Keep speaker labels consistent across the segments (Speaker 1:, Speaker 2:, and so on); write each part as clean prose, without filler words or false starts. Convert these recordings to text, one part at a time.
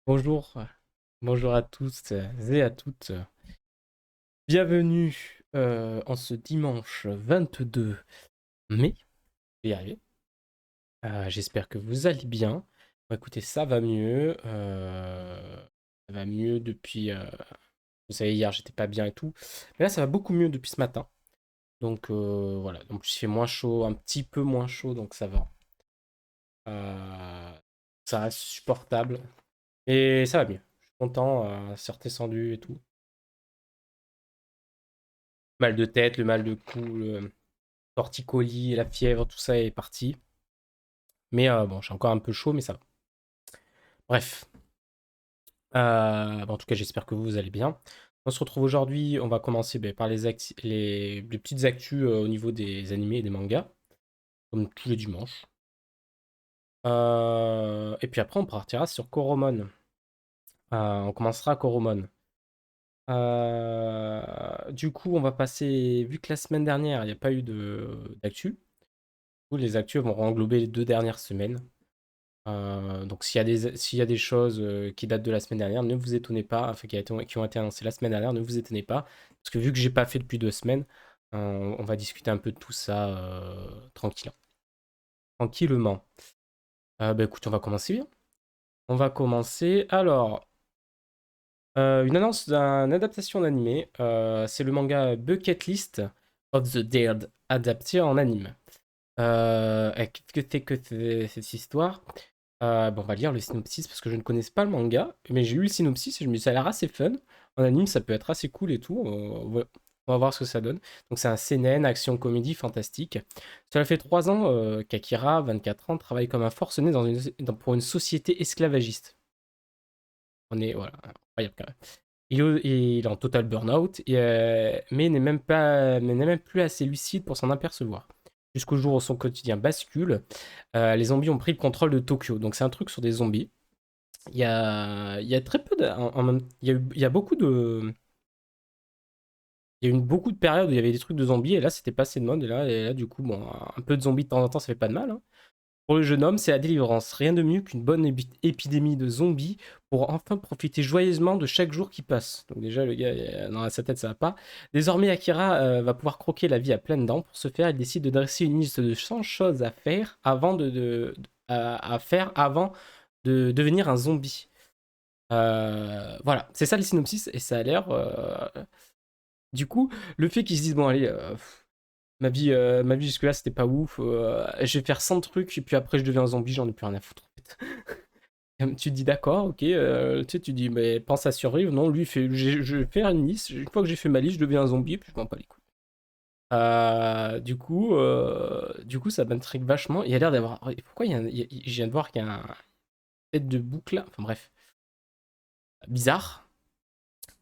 Speaker 1: Bonjour, bonjour à tous et à toutes. Bienvenue en ce dimanche 22 mai. Je vais y arriver. J'espère que vous allez bien. Bon, écoutez, ça va mieux. Ça va mieux depuis. Vous savez, hier j'étais pas bien et tout. Mais là, ça va beaucoup mieux depuis ce matin. Donc voilà. Donc il fait moins chaud, un petit peu moins chaud, donc ça va. Euh, Ça reste supportable. Et ça va mieux. Je suis content. C'est redescendu et tout. Mal de tête, le mal de cou, le torticolis, la fièvre, tout ça est parti. Mais bon, j'ai encore un peu chaud, mais ça va. Bref. Bon, en tout cas, j'espère que vous allez bien. On se retrouve aujourd'hui. On va commencer par les petites actus au niveau des animés et des mangas, comme tous les dimanches. Et puis après, on partira sur Koromon. On commencera à Koromon. Du coup, on va passer, vu que la semaine dernière, il n'y a pas eu d'actu, les actus vont englober les 2 dernières semaines. Donc s'il y a des choses qui datent de la semaine dernière, ne vous étonnez pas, enfin qui ont été annoncées la semaine dernière, ne vous étonnez pas, parce que vu que j'ai pas fait depuis 2 semaines, on va discuter un peu de tout ça tranquillement. Bah écoute, on va commencer bien. On va commencer. Alors, une annonce d'une adaptation d'animé. C'est le manga Bucket List of the Dead adapté en anime. Qu'est-ce que c'est que cette histoire? Bon, on va lire le synopsis parce que je ne connais pas le manga, mais j'ai lu le synopsis et je me dis ça a l'air assez fun. En anime, ça peut être assez cool et tout. On va voir ce que ça donne. Donc, c'est un CNN, action, comédie, fantastique. Cela fait 3 ans qu'Akira, 24 ans, travaille comme un forcené pour une société esclavagiste. On est, voilà, incroyable quand même. Il est en total burn-out, mais n'est même plus assez lucide pour s'en apercevoir. Jusqu'au jour où son quotidien bascule, les zombies ont pris le contrôle de Tokyo. Donc c'est un truc sur des zombies. Il y a très peu de, il y a beaucoup de, il y a eu beaucoup de périodes où il y avait des trucs de zombies et là c'était passé de mode et là du coup bon un peu de zombies de temps en temps ça fait pas de mal, hein. Pour le jeune homme, c'est la délivrance. Rien de mieux qu'une bonne épidémie de zombies pour enfin profiter joyeusement de chaque jour qui passe. Donc déjà, le gars, dans sa tête, ça va pas. Désormais, Akira va pouvoir croquer la vie à pleines dents. Pour ce faire, il décide de dresser une liste de 100 choses à faire à faire avant de devenir un zombie. Voilà, c'est ça le synopsis et ça a l'air... Du coup, le fait qu'ils se disent, bon allez, ma vie jusque-là, c'était pas ouf. Je vais faire 100 trucs, et puis après, je deviens un zombie, j'en ai plus rien à foutre. En fait. Tu te dis, d'accord, ok. Tu sais, tu dis, mais pense à survivre. Non, lui, il fait, je vais faire une liste. Une fois que j'ai fait ma liste, je deviens un zombie, et puis je m'en bats les couilles. Du coup, ça m'intrigue vachement. Il y a l'air d'avoir. Pourquoi je viens de voir qu'il y a un tête de boucle là. Enfin bref, bizarre.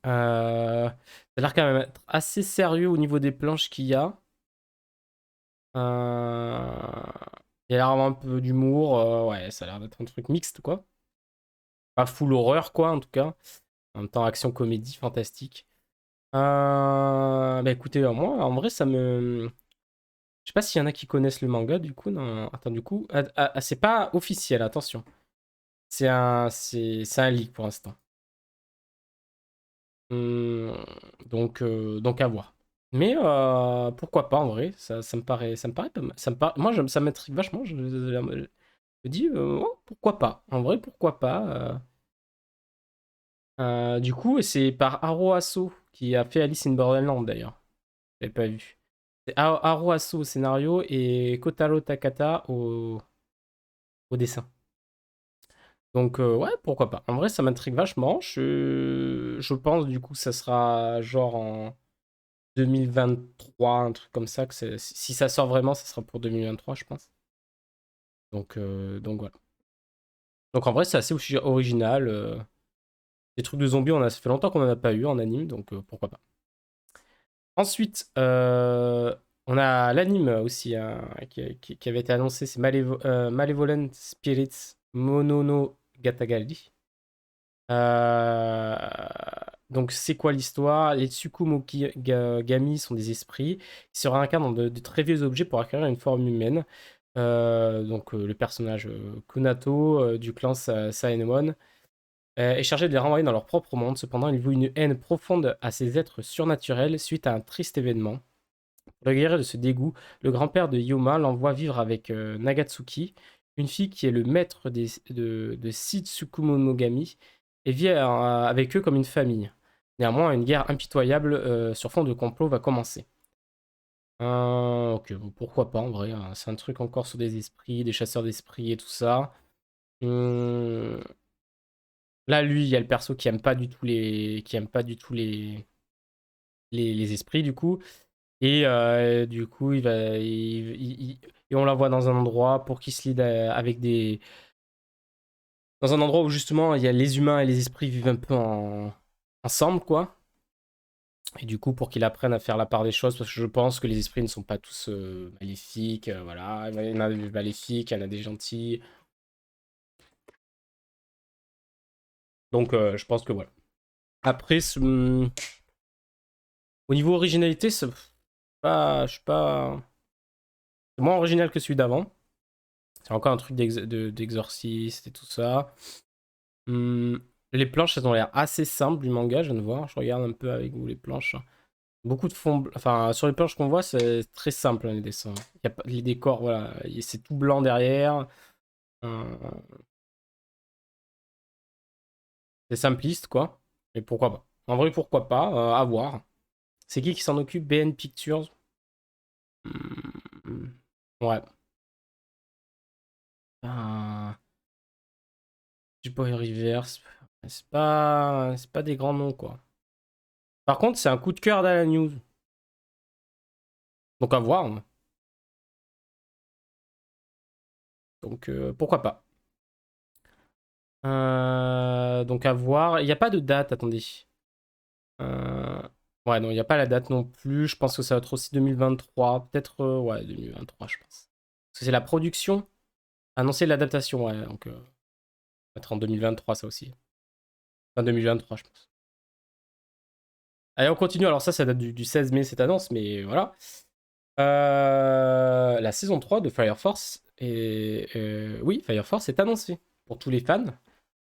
Speaker 1: Ça a l'air quand même être assez sérieux au niveau des planches qu'il y a. Euh, Il y a l'air d'avoir un peu d'humour. Ouais, ça a l'air d'être un truc mixte, quoi. Pas full horreur, quoi, en tout cas. En même temps, action, comédie, fantastique. Bah écoutez, moi, en vrai, ça me... Je sais pas s'il y en a qui connaissent le manga, du coup. Non. Attends, du coup... c'est pas officiel, attention. C'est un leak pour l'instant. Hum, donc à voir. Mais pourquoi pas, en vrai. Ça me paraît pas mal. Moi, ça m'intrigue vachement. Je me dis, oh, pourquoi pas. En vrai, pourquoi pas. Du coup, c'est par Haro Aso, qui a fait Alice in Borderland, d'ailleurs. J'avais pas vu. C'est Haro Aso au scénario et Kotaro Takata au dessin. Donc, ouais, pourquoi pas. En vrai, ça m'intrigue vachement. Je pense, du coup, ça sera genre en 2023, un truc comme ça. Si ça sort vraiment, ça sera pour 2023, je pense. Donc voilà. Donc, en vrai, c'est assez original. Des trucs de zombies, ça fait longtemps qu'on en a pas eu en anime, donc pourquoi pas. Ensuite, on a l'anime aussi hein, qui avait été annoncé, c'est Malevolent Spirits Mononogatari. Euh, donc, c'est quoi l'histoire? Les Tsukumogami sont des esprits qui se réincarnent dans de très vieux objets pour acquérir une forme humaine. Le personnage Kunato du clan Saemon est chargé de les renvoyer dans leur propre monde. Cependant, il voue une haine profonde à ces êtres surnaturels suite à un triste événement. Pour le guérir de ce dégoût, le grand-père de Yoma l'envoie vivre avec Nagatsuki, une fille qui est le maître de Sitsukumonogami, et vit avec eux comme une famille. Néanmoins, une guerre impitoyable sur fond de complot va commencer. Ok, bon, pourquoi pas en vrai, hein. C'est un truc encore sur des esprits, des chasseurs d'esprits et tout ça. Hum, Là, lui, il y a le perso qui aime pas du tout qui aime pas du tout les esprits, du coup. Et du coup, et on la voit dans un endroit pour qu'il se lie avec des. Dans un endroit où justement il y a les humains et les esprits vivent un peu ensemble, quoi. Et du coup, pour qu'il apprenne à faire la part des choses, parce que je pense que les esprits ne sont pas tous maléfiques, voilà. Il y en a des maléfiques, il y en a des gentils. Donc, je pense que voilà. Après, au niveau originalité, je suis pas. C'est moins original que celui d'avant. C'est encore un truc d'exorciste et tout ça. Hum, les planches, elles ont l'air assez simples du manga, je viens de voir. Je regarde un peu avec vous les planches. Beaucoup de fond. Enfin, sur les planches qu'on voit, c'est très simple, hein, les dessins. Il y a pas... Les décors, voilà. C'est tout blanc derrière. Euh, C'est simpliste, quoi. Mais pourquoi pas? En vrai, pourquoi pas? À voir. C'est qui s'en occupe? BN Pictures? Hmm, ouais. Ah, Boy Reverse. C'est pas des grands noms, quoi. Par contre, c'est un coup de cœur d'Alan News. Donc à voir, hein. Donc pourquoi pas. Donc à voir. Il n'y a pas de date, attendez. Euh, Ouais, non, il n'y a pas la date non plus. Je pense que ça va être aussi 2023. Peut-être, ouais, 2023, je pense. Parce que c'est la production. Annoncer l'adaptation, ouais. Donc, ça va être en 2023, ça aussi. Enfin, 2023, je pense. Allez, on continue. Alors, ça date du 16 mai, cette annonce, mais voilà. La saison 3 de Fire Force. Et oui, Fire Force est annoncée pour tous les fans.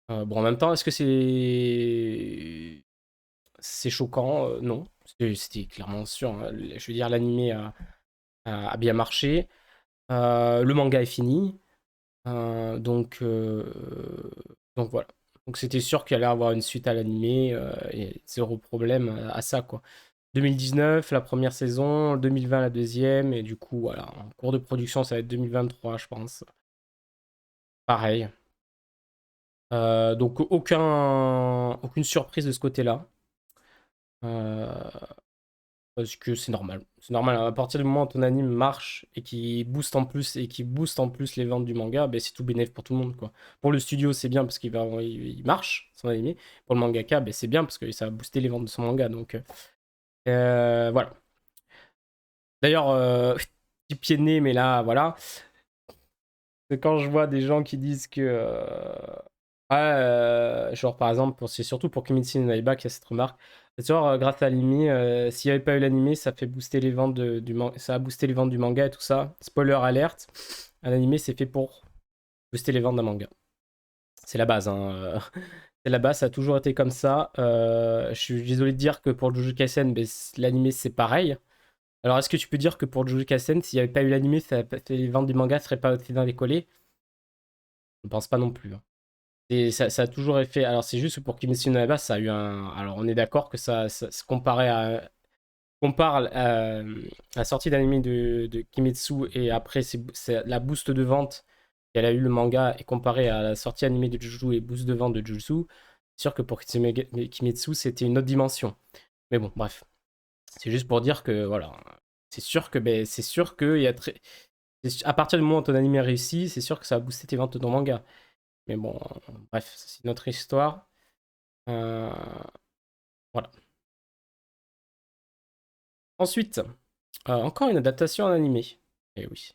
Speaker 1: Bon, en même temps, est-ce que c'est choquant? Non. C'était clairement sûr, hein. Je veux dire, l'animé a bien marché. Le manga est fini. Donc voilà. Donc c'était sûr qu'il allait avoir une suite à l'animé et zéro problème à ça, quoi. 2019, la première saison, 2020, la deuxième, et du coup, voilà. En cours de production, ça va être 2023, je pense. Pareil. Donc aucune surprise de ce côté-là. Euh, Parce que c'est normal. C'est normal. À partir du moment où ton anime marche et qui booste en plus les ventes du manga, ben c'est tout bénéf pour tout le monde, quoi. Pour le studio, c'est bien parce il marche son animé. Pour le mangaka, ben c'est bien parce que ça va booster les ventes de son manga. Donc voilà. D'ailleurs, petit pied de nez, mais là, voilà. C'est quand je vois des gens qui disent que ouais, genre par exemple, c'est surtout pour Kimetsu no Yaiba qu'il y a cette remarque. Genre, grâce à l'anime, s'il n'y avait pas eu l'anime, ça fait booster les ventes ça a boosté les ventes du manga et tout ça. Spoiler alerte, un anime c'est fait pour booster les ventes d'un manga. C'est la base, hein. C'est la base, ça a toujours été comme ça. Je suis désolé de dire que pour Jujutsu Kaisen, ben, l'anime c'est pareil. Alors est-ce que tu peux dire que pour Jujutsu Kaisen, s'il n'y avait pas eu l'anime, les ventes du manga seraient pas aussi dans les collés? Je ne pense pas non plus, hein. Et ça a toujours été fait. Alors, c'est juste que pour Kimetsu no Yaiba, ça a eu un. Alors, on est d'accord que ça se comparait à. Compare la sortie d'anime de Kimetsu et après c'est la boost de vente qu'elle a eu le manga et comparé à la sortie animée de Jujutsu et boost de vente de Jujutsu, c'est sûr que pour Kimetsu, c'était une autre dimension. Mais bon, bref. C'est juste pour dire que, voilà. C'est sûr que il y a à partir du moment où ton anime est réussi, c'est sûr que ça va booster tes ventes de ton manga. Mais bon, bref, ça, c'est notre histoire. Euh, voilà. Ensuite, encore une adaptation en animé. Eh oui.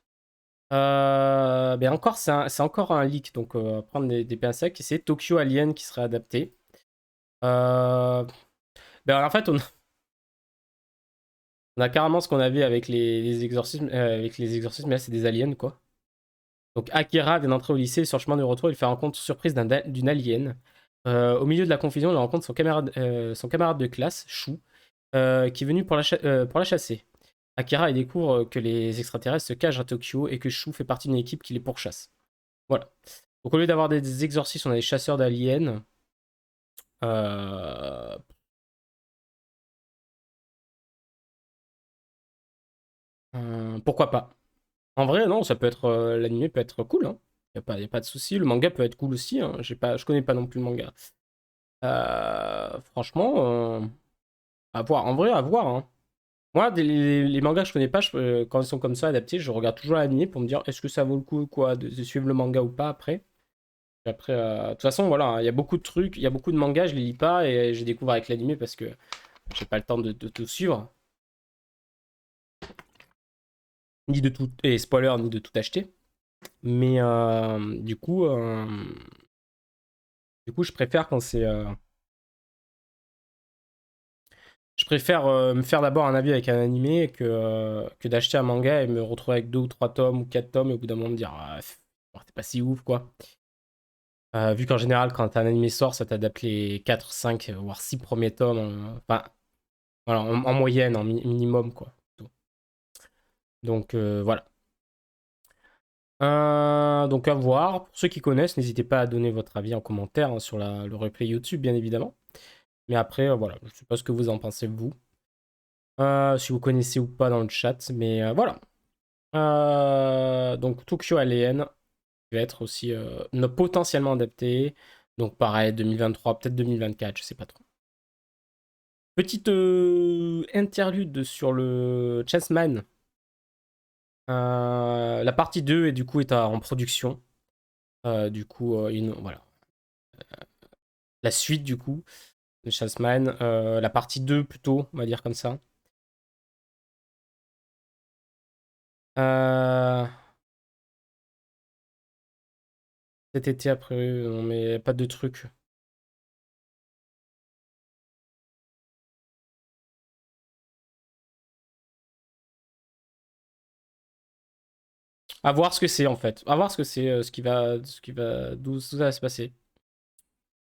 Speaker 1: Ben encore, c'est encore un leak, donc on va prendre des pincettes. Secs. C'est Tokyo Alien qui serait adapté. Euh, Ben en fait, on a carrément ce qu'on avait avec les exorcismes, mais là c'est des aliens, quoi. Donc Akira vient d'entrer au lycée, sur le chemin de retour, il fait rencontre surprise d'une alien. Au milieu de la confusion, il rencontre son camarade de classe, Shu, qui est venu pour la chasser. Akira il découvre que les extraterrestres se cachent à Tokyo et que Shu fait partie d'une équipe qui les pourchasse. Voilà. Donc au lieu d'avoir des exorcistes, on a des chasseurs d'aliens. Euh, Pourquoi pas? En vrai, non, ça peut être l'anime peut être cool. Hein. Y a pas de souci. Le manga peut être cool aussi. Hein. Je connais pas non plus le manga. Franchement, à voir. En vrai, à voir. Hein. Moi, les mangas que je connais pas, quand ils sont comme ça adaptés, je regarde toujours l'anime pour me dire est-ce que ça vaut le coup quoi, de suivre le manga ou pas après. Et après, de toute façon, voilà, hein, il y a beaucoup de trucs, il y a beaucoup de mangas, je les lis pas et je découvre avec l'anime parce que j'ai pas le temps de tout suivre, ni de tout, et spoiler, ni de tout acheter. Mais du coup, je préfère quand c'est. Je préfère me faire d'abord un avis avec un animé que d'acheter un manga et me retrouver avec 2 ou 3 tomes ou 4 tomes et au bout d'un moment me dire ah, c'est pas si ouf quoi. Vu qu'en général, quand un animé sort, ça t'adapte les 4 5 voire 6 premiers tomes. Enfin, voilà, en moyenne, en minimum quoi. Donc voilà. Donc à voir. Pour ceux qui connaissent, n'hésitez pas à donner votre avis en commentaire hein, sur le replay YouTube, bien évidemment. Mais après, voilà, je sais pas ce que vous en pensez vous. Si vous connaissez ou pas dans le chat, mais voilà. Donc Tokyo Alien va être aussi potentiellement adapté. Donc pareil, 2023, peut-être 2024, je sais pas trop. Petite interlude sur le Chessman. La partie 2 est du coup en production. Du coup, voilà. La suite du coup de Chessman. La partie 2 plutôt, on va dire comme ça. Euh, Cet été après, non mais pas de truc. À voir ce que c'est en fait. À voir ce que c'est, d'où ça va se passer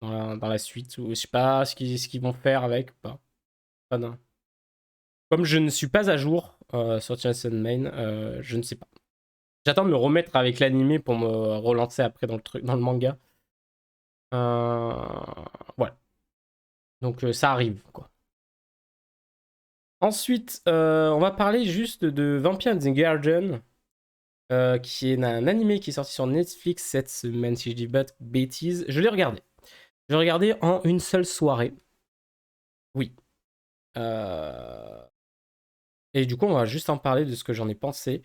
Speaker 1: dans la suite. Ou je sais pas ce qu'ils vont faire avec ou pas. Pas non. Comme je ne suis pas à jour sur Chainsaw Main, je ne sais pas. J'attends de me remettre avec l'anime pour me relancer après dans le manga. Voilà. Donc ça arrive quoi. Ensuite, on va parler juste de Vampire the Guardian, qui est un animé qui est sorti sur Netflix cette semaine, si je dis pas de bêtises. Je l'ai regardé. Je l'ai regardé en une seule soirée. Oui. Euh, Et du coup, on va juste en parler de ce que j'en ai pensé.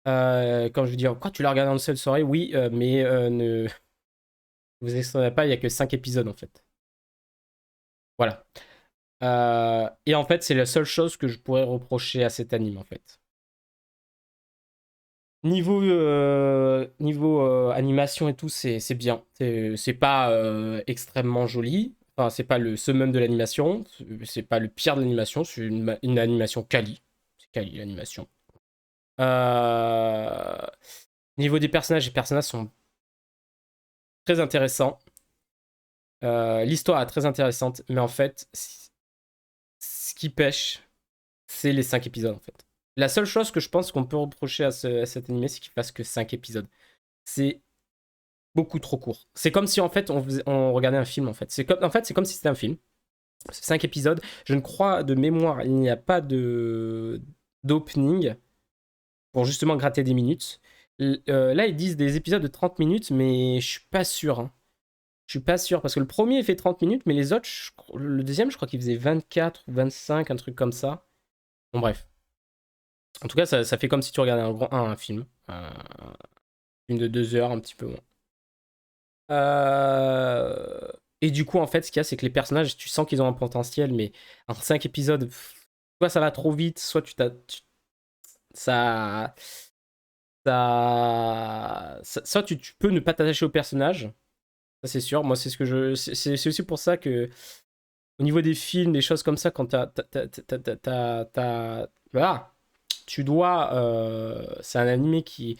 Speaker 1: Quand je vous dis, quoi, tu l'as regardé en une seule soirée? Oui, mais ne vous extendez pas, il n'y a que 5 épisodes en fait. Voilà. Et en fait, c'est la seule chose que je pourrais reprocher à cet anime en fait. Niveau animation et tout, c'est bien. C'est pas extrêmement joli. Enfin, c'est pas le summum de l'animation. C'est pas le pire de l'animation. C'est une animation quali. C'est quali l'animation. Euh, Niveau des personnages, les personnages sont très intéressants. L'histoire est très intéressante. Mais en fait, ce qui pêche, c'est les 5 épisodes en fait. La seule chose que je pense qu'on peut reprocher à cet animé, c'est qu'il fasse que 5 épisodes. C'est beaucoup trop court. C'est comme si en fait on regardait un film en fait. C'est comme si c'était un film. C'est 5 épisodes. Je ne crois de mémoire, il n'y a pas de d'opening pour justement gratter des minutes. Là ils disent des épisodes de 30 minutes mais je suis pas sûr. Hein. Je suis pas sûr parce que le premier fait 30 minutes mais les autres, le deuxième je crois qu'il faisait 24 ou 25, un truc comme ça. Bon bref. En tout cas ça fait comme si tu regardais un film. Un film de 2 heures un petit peu moins. Et du coup, en fait, ce qu'il y a, c'est que les personnages, tu sens qu'ils ont un potentiel, mais en 5 épisodes, soit ça va trop vite, soit ça, soit tu peux ne pas t'attacher au personnage, ça c'est sûr. Moi, c'est ce que c'est aussi pour ça que, au niveau des films, des choses comme ça, quand voilà, c'est un animé qui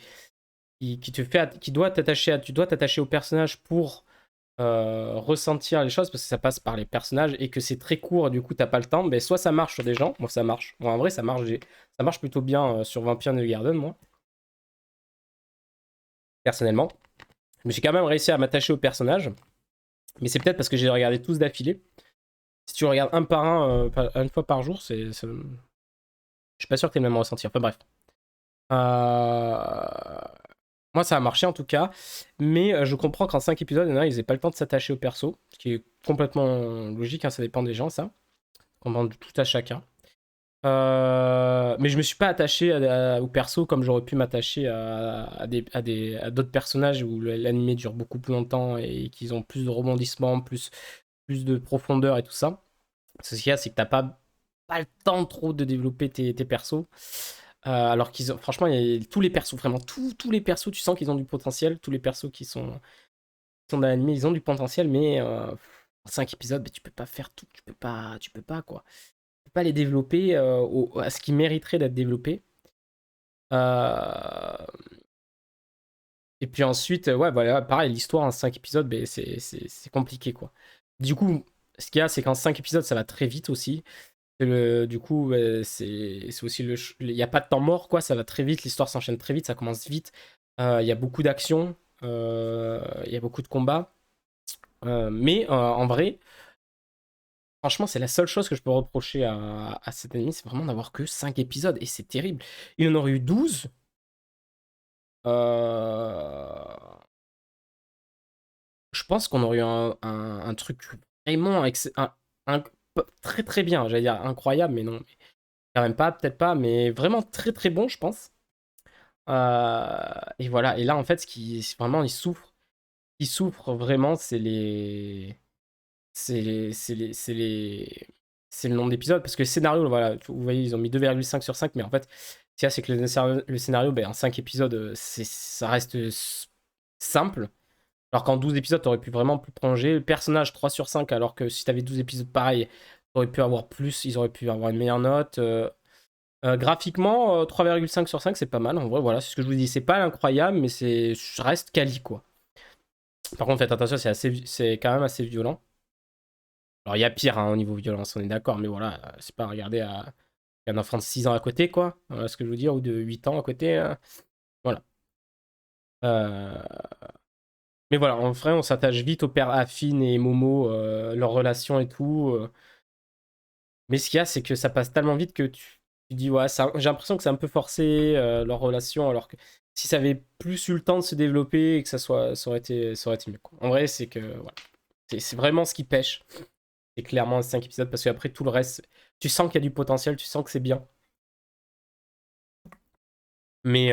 Speaker 1: te fait, qui doit t'attacher tu dois t'attacher au personnage pour ressentir les choses parce que ça passe par les personnages et que c'est très court, du coup t'as pas le temps, mais soit ça marche sur des gens, moi ça marche. Moi en vrai ça marche, ça marche plutôt bien sur Vampire the Garden, moi, personnellement. Mais j'ai quand même réussi à m'attacher aux personnages, mais c'est peut-être parce que j'ai regardé tous d'affilée. Si tu regardes un par un, une fois par jour, je suis pas sûr que t'aies le même ressenti. Enfin bref. Moi, ça a marché en tout cas, mais je comprends qu'en 5 épisodes, il y en a, ils n'aient pas le temps de s'attacher au perso, ce qui est complètement logique, hein, ça dépend des gens, ça. On demande tout à chacun. Mais je me suis pas attaché au perso comme j'aurais pu m'attacher à d'autres personnages où l'animé dure beaucoup plus longtemps et qu'ils ont plus de rebondissements, plus de profondeur et tout ça. Ce qu'il y a, c'est que t'as pas le temps trop de développer tes persos. Alors qu'ils ont, franchement, il y a tous les persos, vraiment, tous les persos, tu sens qu'ils ont du potentiel. Tous les persos qui sont dans l'anime, ils ont du potentiel, mais en 5 épisodes, bah, tu peux pas faire tout. Tu peux pas, quoi. Tu peux pas les développer à ce qui mériterait d'être développé. Euh, Et puis ensuite, ouais, voilà, pareil, l'histoire en 5 épisodes, bah, c'est compliqué, quoi. Du coup, ce qu'il y a, c'est qu'en 5 épisodes, ça va très vite aussi. Du coup, c'est aussi il n'y a pas de temps mort, quoi. Ça va très vite, l'histoire s'enchaîne très vite, ça commence vite. Il y a beaucoup d'action, il y a beaucoup de combats. Mais en vrai, franchement, c'est la seule chose que je peux reprocher à cet anime, c'est vraiment d'avoir que 5 épisodes. Et c'est terrible. Il en aurait eu 12. euh, je pense qu'on aurait eu un truc vraiment très très bien. J'allais dire incroyable, mais non. Quand même pas, peut-être pas, mais vraiment très très bon, je pense. Et voilà, et là, en fait, vraiment, il souffre vraiment, c'est le nombre d'épisodes, parce que le scénario, voilà, vous voyez, ils ont mis 2,5 sur 5, mais en fait, ce qu'il y a, c'est que le scénario, ben, en 5 épisodes, ça reste simple, alors qu'en 12 épisodes, t'aurais pu vraiment plus prolonger. Le personnage, 3/5, alors que si t'avais 12 épisodes pareil, t'aurais pu avoir plus, ils auraient pu avoir une meilleure note. Graphiquement, 3,5 sur 5, c'est pas mal. En vrai, voilà, c'est ce que je vous dis. C'est pas incroyable, mais ça reste quali, quoi. Par contre, faites attention, c'est quand même assez violent. Alors, il y a pire hein, au niveau violence, on est d'accord, mais voilà, c'est pas à regarder à un enfant de 6 ans à côté, quoi. Voilà ce que je veux dire, ou de 8 ans à côté. Voilà. Euh, Mais voilà, en vrai, on s'attache vite au père Affine et Momo, leur relation et tout. Mais ce qu'il y a, c'est que ça passe tellement vite que tu dis, ouais, j'ai l'impression que c'est un peu forcé leur relation, alors que si ça avait plus eu le temps de se développer et que ça aurait été mieux, quoi. En vrai, c'est que voilà. C'est vraiment ce qui pêche. C'est clairement 5 épisodes parce qu'après tout le reste, tu sens qu'il y a du potentiel, tu sens que c'est bien. Mais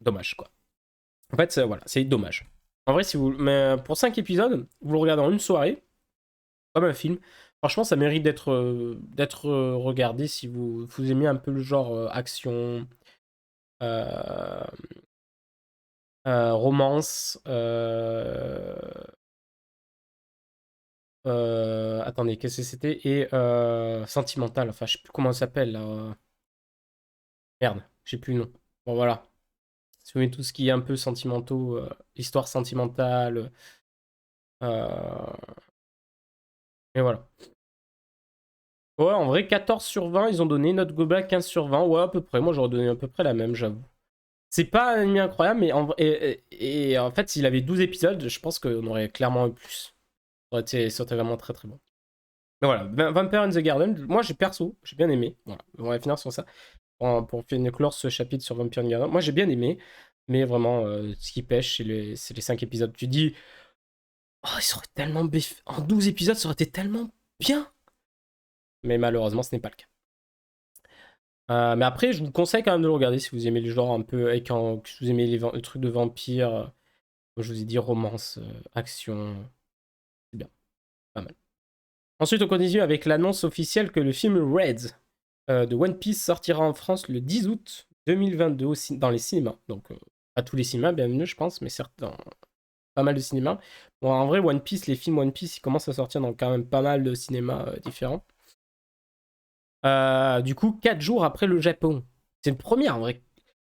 Speaker 1: dommage, quoi. En fait, voilà, c'est dommage. En vrai, mais pour 5 épisodes, vous le regardez en une soirée, comme un film. Franchement, ça mérite d'être regardé si vous aimez un peu le genre action, euh, romance. Attendez, qu'est-ce que c'était? Et sentimental. Enfin, je sais plus comment ça s'appelle là. Merde, je sais plus le nom. Bon, voilà. Si vous aimez tout ce qui est un peu sentimentaux, histoire sentimentale. euh, Et voilà. Ouais, en vrai, 14/20, ils ont donné. Note globale 15/20. Ouais, à peu près. Moi, j'aurais donné à peu près la même, j'avoue. C'est pas un anime incroyable, mais et en fait, s'il avait 12 épisodes, je pense qu'on aurait clairement eu plus. Ça aurait été vraiment très très bon. Mais voilà, Vampire in the Garden, moi j'ai bien aimé. Voilà, on va finir sur ça. Pour finir clore ce chapitre sur Vampire in the Garden, moi j'ai bien aimé, mais vraiment, ce qui pêche, c'est les 5 épisodes. Tu dis, oh, en 12 épisodes, ça aurait été tellement bien. Mais malheureusement, ce n'est pas le cas. Mais après, je vous conseille quand même de le regarder si vous aimez le genre un peu, et si vous aimez les trucs de vampires. Comme je vous ai dit, romance, action, c'est bien, pas mal. Ensuite, on continue avec l'annonce officielle que le film Red de One Piece sortira en France le 10 août 2022 dans les cinémas. Donc, à tous les cinémas, bienvenue, je pense, mais certes, dans pas mal de cinémas. Bon, en vrai, One Piece, les films One Piece, ils commencent à sortir dans quand même pas mal de cinémas différents. Du coup, 4 jours après le Japon. C'est une première, en vrai.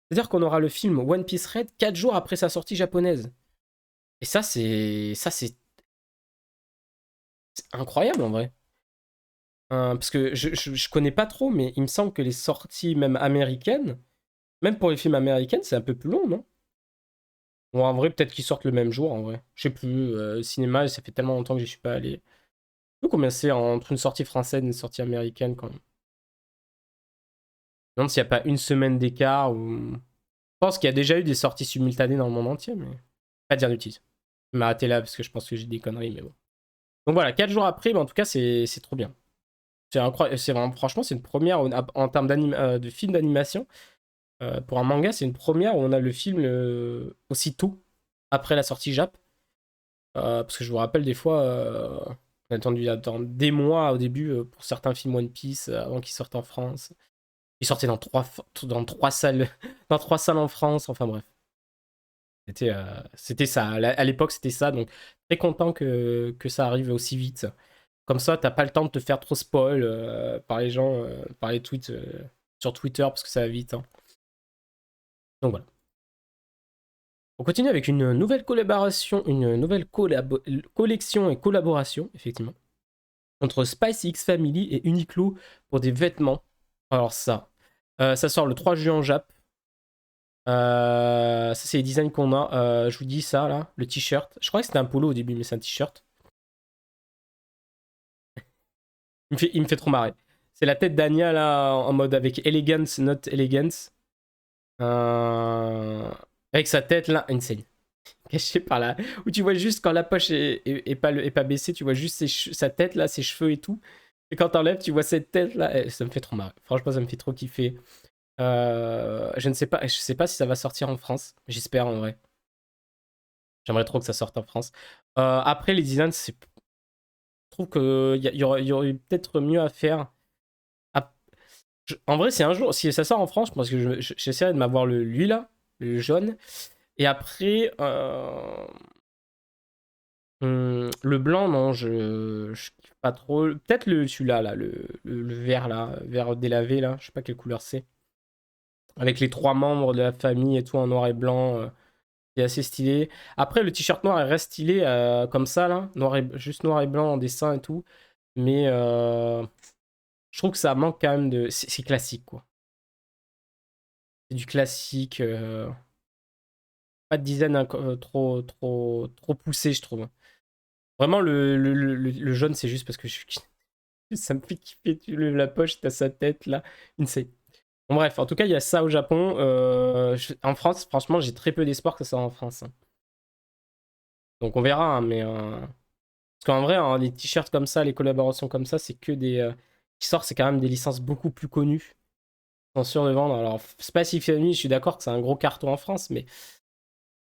Speaker 1: C'est-à-dire qu'on aura le film One Piece Red 4 jours après sa sortie japonaise. Et ça, c'est C'est incroyable en vrai. Parce que je connais pas trop, mais il me semble que les sorties même américaines, même pour les films américains, c'est un peu plus long, non? Bon, en vrai, peut-être qu'ils sortent le même jour, en vrai. Je sais plus. Cinéma, ça fait tellement longtemps que je suis pas allé. Je sais plus combien c'est entre une sortie française et une sortie américaine quand même. Je me demande s'il n'y a pas une semaine d'écart ou. Je pense qu'il y a déjà eu des sorties simultanées dans le monde entier, mais. Pas dire d'utile. Je vais m'arrêter là parce que je pense que j'ai des conneries, mais bon. Donc voilà, 4 jours après, mais en tout cas, c'est trop bien. C'est incroyable. C'est vraiment, franchement, c'est une première en termes de film d'animation. Pour un manga, c'est une première où on a le film aussitôt après la sortie Jap. Parce que je vous rappelle, des fois, on a attendu attendre des mois au début pour certains films One Piece avant qu'ils sortent en France. Ils sortaient dans trois salles, dans 3 salles en France. Enfin bref, c'était ça. À l'époque, c'était ça. Donc très content que ça arrive aussi vite. Comme ça, t'as pas le temps de te faire trop spoil par les gens, par les tweets sur Twitter parce que ça va vite, hein. Donc voilà. On continue avec une nouvelle collaboration, une nouvelle collection et collaboration, effectivement, entre Spice X Family et Uniqlo pour des vêtements. Alors ça sort le 3 juin en Jap. Ça, c'est les designs qu'on a. Je vous dis ça, là, le t-shirt. Je crois que c'était un polo au début, mais c'est un t-shirt. Il me fait trop marrer. C'est la tête d'Anya, là, en mode avec elegance, not elegance. Euh, Avec sa tête, là, insane. Caché par là, où tu vois juste quand la poche est pas baissée, tu vois juste sa tête là, ses cheveux et tout. Et quand t'enlèves, tu vois cette tête là, ça me fait trop marrer. Franchement, ça me fait trop kiffer. Je sais pas si ça va sortir en France. J'espère en vrai. J'aimerais trop que ça sorte en France. Après, les designs, je trouve qu'il y aurait peut-être mieux à faire. Ah, en vrai, c'est un jour, si ça sort en France, parce que j'essaierai de m'avoir lui là, le jaune. Et après, le blanc, non, je kiffe pas trop. Peut-être celui-là, là, le vert, là, vert délavé, là, je sais pas quelle couleur c'est. Avec les 3 membres de la famille et tout en noir et blanc, c'est assez stylé. Après, le t-shirt noir, il reste stylé comme ça, là, juste noir et blanc en dessin et tout. Mais je trouve que ça manque quand même de. C'est classique, quoi. C'est du classique. Pas de design trop, trop, trop poussé, je trouve. Vraiment, le jaune, c'est juste parce que ça me fait kiffer. Tu lèves la poche, t'as sa tête là. Insane. Bon, bref, en tout cas, il y a ça au Japon. En France, franchement, j'ai très peu d'espoir que ça soit en France, hein. Donc on verra, hein, mais. Parce qu'en vrai, hein, les t-shirts comme ça, les collaborations comme ça, c'est que des. Qui sortent, c'est quand même des licences beaucoup plus connues. Ils sont sûrs de vendre. Alors, Space Family, je suis d'accord que c'est un gros carton en France, mais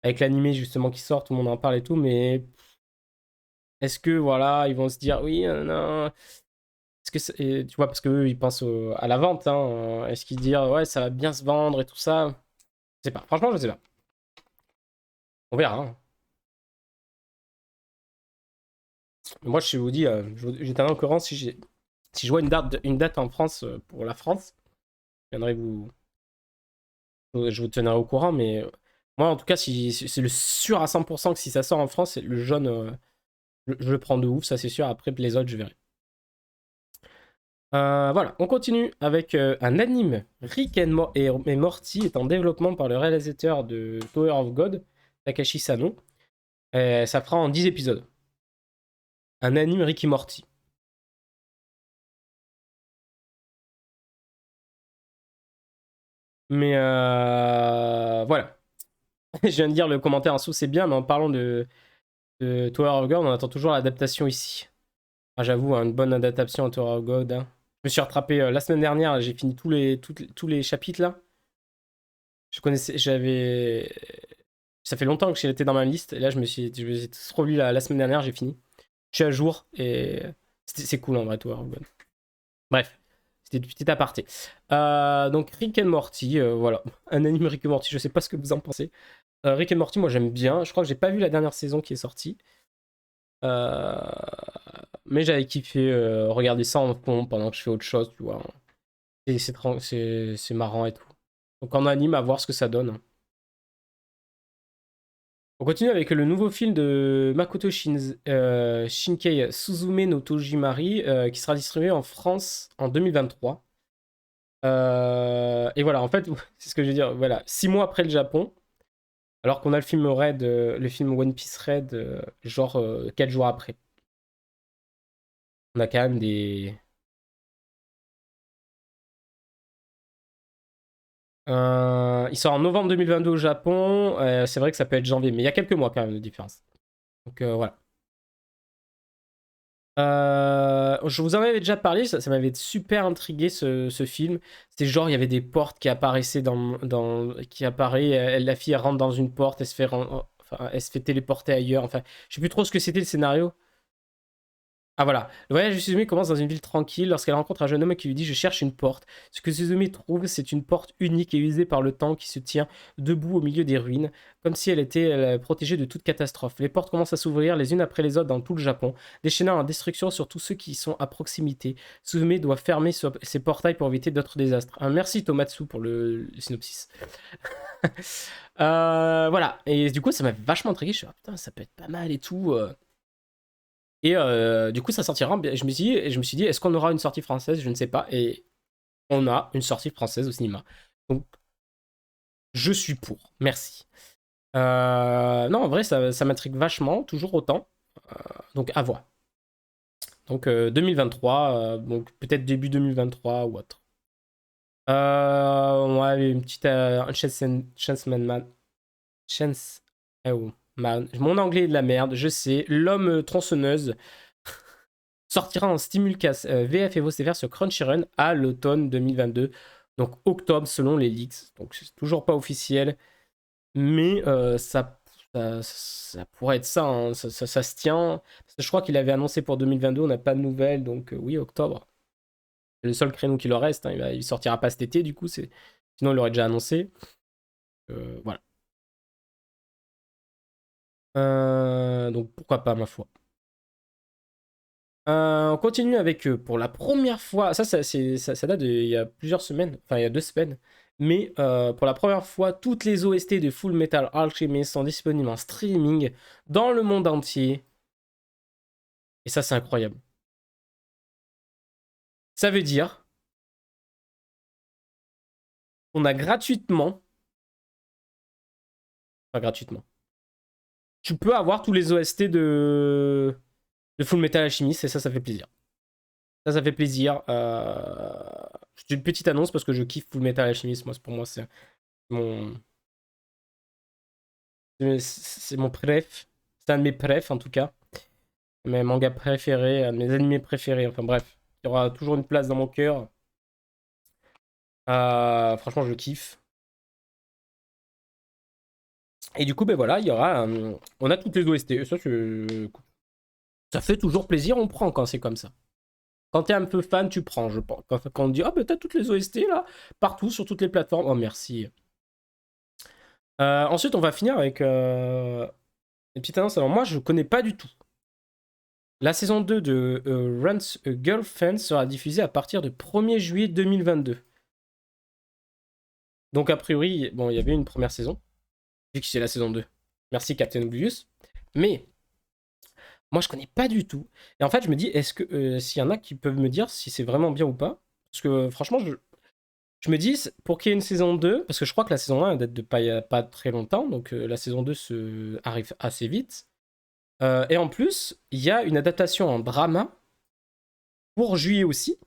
Speaker 1: avec l'animé justement qui sort, tout le monde en parle et tout, mais est-ce que voilà, ils vont se dire oui, non. Tu vois, parce qu'eux, ils pensent à la vente, hein. Est-ce qu'ils disent ouais, ça va bien se vendre et tout ça? Je sais pas. Franchement, je sais pas. On verra, hein. Moi, je vous dis, j'étais au courant si je vois une date en France pour la France, je viendrai je vous tiendrai au courant, mais moi, en tout cas, si c'est le sûr à 100% que si ça sort en France, le jaune, je le prends de ouf, ça c'est sûr. Après, les autres, je verrai. Voilà, on continue avec un anime. Rick et Morty est en développement par le réalisateur de Tower of God, Takashi Sano. Ça fera en 10 épisodes. Un anime Rick et Morty. Mais voilà. Je viens de dire le commentaire en dessous, c'est bien, mais en parlant de Tower of God, on attend toujours l'adaptation ici. Ah, j'avoue, hein, une bonne adaptation à Tower of God, hein. Je me suis rattrapé la semaine dernière, j'ai fini tous les chapitres là. J'avais. Ça fait longtemps que j'étais dans ma liste, et là je me suis tous relu la semaine dernière, j'ai fini. Je suis à jour, et c'est cool en vrai, Tower of God. Bref, c'était du petit aparté. Donc Rick and Morty, voilà. Un anime Rick and Morty, je sais pas ce que vous en pensez. Rick and Morty, moi j'aime bien. Je crois que j'ai pas vu la dernière saison qui est sortie. Euh, Mais j'avais kiffé regarder ça en fond pendant que je fais autre chose, tu vois. Et c'est marrant et tout. Donc en anime, à voir ce que ça donne. On continue avec le nouveau film de Makoto Shinkei Suzume no Tojimari qui sera distribué en France en 2023. Et voilà, en fait, c'est ce que je veux dire. Voilà, 6 mois après le Japon, alors qu'on a le film Red, le film One Piece Red, genre 4 jours après. On a quand même des. Il sort en novembre 2022 au Japon. C'est vrai que ça peut être janvier, mais il y a quelques mois quand même de différence. Donc voilà. Je vous en avais déjà parlé, ça m'avait super intrigué ce film. C'est genre, il y avait des portes qui apparaissaient qui apparaît, la fille elle rentre dans une porte, enfin, elle se fait téléporter ailleurs. Enfin, je sais plus trop ce que c'était le scénario. Ah voilà, le voyage de Suzumi commence dans une ville tranquille lorsqu'elle rencontre un jeune homme qui lui dit «Je cherche une porte». Ce que Suzumi trouve, c'est une porte unique et usée par le temps qui se tient debout au milieu des ruines, comme si elle était protégée de toute catastrophe. Les portes commencent à s'ouvrir les unes après les autres dans tout le Japon, déchaînant la destruction sur tous ceux qui sont à proximité. Suzumi doit fermer ses portails pour éviter d'autres désastres. Merci Tomatsu pour le synopsis. Voilà, et du coup ça m'a vachement intrigué, je suis putain ça peut être pas mal et tout. Et du coup, ça sortira. Je me suis dit, est-ce qu'on aura une sortie française? Je ne sais pas. Et on a une sortie française au cinéma. Donc, je suis pour. Merci. Non, en vrai, ça m'intrigue vachement, toujours autant. Donc, à voir. Donc, 2023, donc peut-être début 2023 ou autre. Ouais, une petite Chance Man. Chance. Oh, man. Mon anglais est de la merde, je sais. L'homme tronçonneuse sortira en Stimulcast VF et VOCVR sur Crunchyroll à l'automne 2022. Donc octobre selon les leaks. Donc c'est toujours pas officiel. Mais ça pourrait être ça, hein. Ça se tient. Parce que je crois qu'il avait annoncé pour 2022, on n'a pas de nouvelles. Donc oui, octobre. C'est le seul créneau qui leur reste, hein. Il sortira pas cet été du coup. Sinon il l'aurait déjà annoncé. Voilà. Donc pourquoi pas ma foi. On continue avec eux. Pour la première fois, ça date il y a plusieurs semaines, enfin il y a 2 semaines, mais pour la première fois, toutes les OST de Full Metal Alchemist sont disponibles en streaming dans le monde entier. Et ça, c'est incroyable. Ça veut dire qu'on a gratuitement, enfin gratuitement, tu peux avoir tous les OST de Full Metal Alchemist et ça fait plaisir. Ça fait plaisir. C'est une petite annonce parce que je kiffe Full Metal Alchemist. Pour moi, mon, c'est mon préf. C'est un de mes préfs en tout cas. Mes mangas préférés, un de mes animés préférés. Enfin bref, il y aura toujours une place dans mon cœur. Franchement, je kiffe. Et du coup, ben voilà, il y aura. On a toutes les OST. Ça fait toujours plaisir, on prend quand c'est comme ça. Quand t'es un peu fan, tu prends, je pense. Quand on dit, oh, ben t'as toutes les OST là, partout, sur toutes les plateformes. Oh, merci. Ensuite, on va finir avec une petite annonce. Alors, moi, je connais pas du tout. La saison 2 de Rent a Girlfriend sera diffusée à partir du 1er juillet 2022. Donc, a priori, bon, il y avait une première saison, vu que c'est la saison 2. Merci Captain Oblivious. Mais, moi, je connais pas du tout. Et en fait, je me dis, est-ce que s'il y en a qui peuvent me dire si c'est vraiment bien ou pas? Parce que franchement, je me dis, pour qu'il y ait une saison 2, parce que je crois que la saison 1 date de pas, il y a pas très longtemps, donc la saison 2 arrive assez vite. Et en plus, il y a une adaptation en drama pour juillet aussi.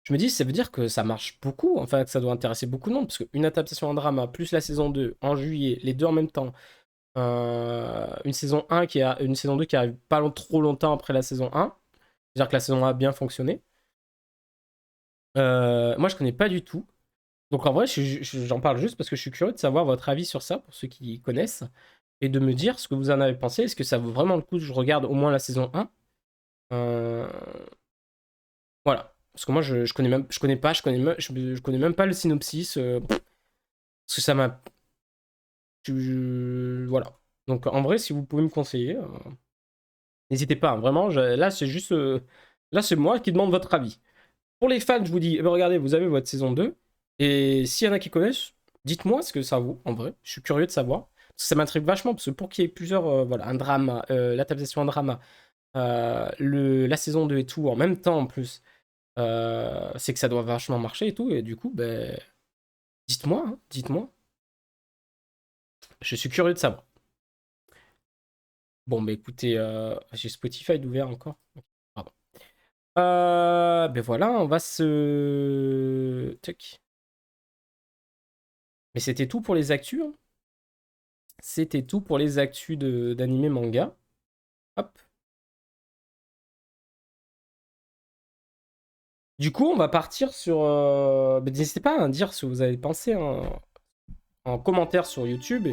Speaker 1: Je me dis, ça veut dire que ça marche beaucoup, enfin que ça doit intéresser beaucoup de monde, parce qu'une adaptation en drama, plus la saison 2 en juillet, les deux en même temps, une saison 1 une saison 2 qui arrive pas trop longtemps après la saison 1, c'est-à-dire que la saison 1 a bien fonctionné. Moi, je connais pas du tout. Donc en vrai, j'en parle juste parce que je suis curieux de savoir votre avis sur ça, pour ceux qui connaissent, et de me dire ce que vous en avez pensé. Est-ce que ça vaut vraiment le coup que je regarde au moins la saison 1? Euh, Voilà. Parce que moi, je connais même, je connais pas, je connais même pas le synopsis. Parce que ça m'a. Voilà. Donc en vrai, si vous pouvez me conseiller, n'hésitez pas, hein. Vraiment, là, c'est juste. Là, c'est moi qui demande votre avis. Pour les fans, je vous dis, eh ben, regardez, vous avez votre saison 2. Et s'il y en a qui connaissent, dites-moi ce que ça vaut, en vrai. Je suis curieux de savoir. ça m'intrigue vachement, parce que pour qu'il y ait plusieurs, voilà, un drama, l'adaptation en drama, la saison 2 et tout, en même temps en plus, c'est que ça doit vachement marcher et tout, et du coup, ben, dites-moi, hein, dites-moi. Je suis curieux de savoir. Bon, bah écoutez, j'ai Spotify d'ouvert encore. Pardon. Ben voilà, on va se... Tac. Mais c'était tout pour les actus, hein. C'était tout pour les actus d'anime manga. Hop. Du coup, on va partir sur... ben, n'hésitez pas à dire ce que vous avez pensé, hein, en commentaire sur YouTube.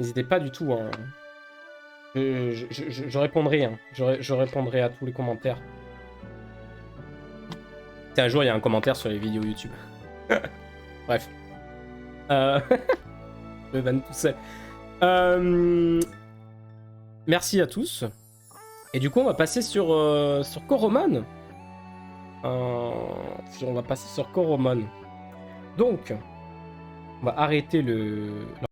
Speaker 1: N'hésitez pas du tout, hein. Je répondrai, hein. Je répondrai à tous les commentaires. Un jour, il y a un commentaire sur les vidéos YouTube. Bref. Euh... Le van tout seul. Merci à tous. Et du coup, on va passer sur Coromon. On va passer sur Coromon. Donc, on va arrêter le...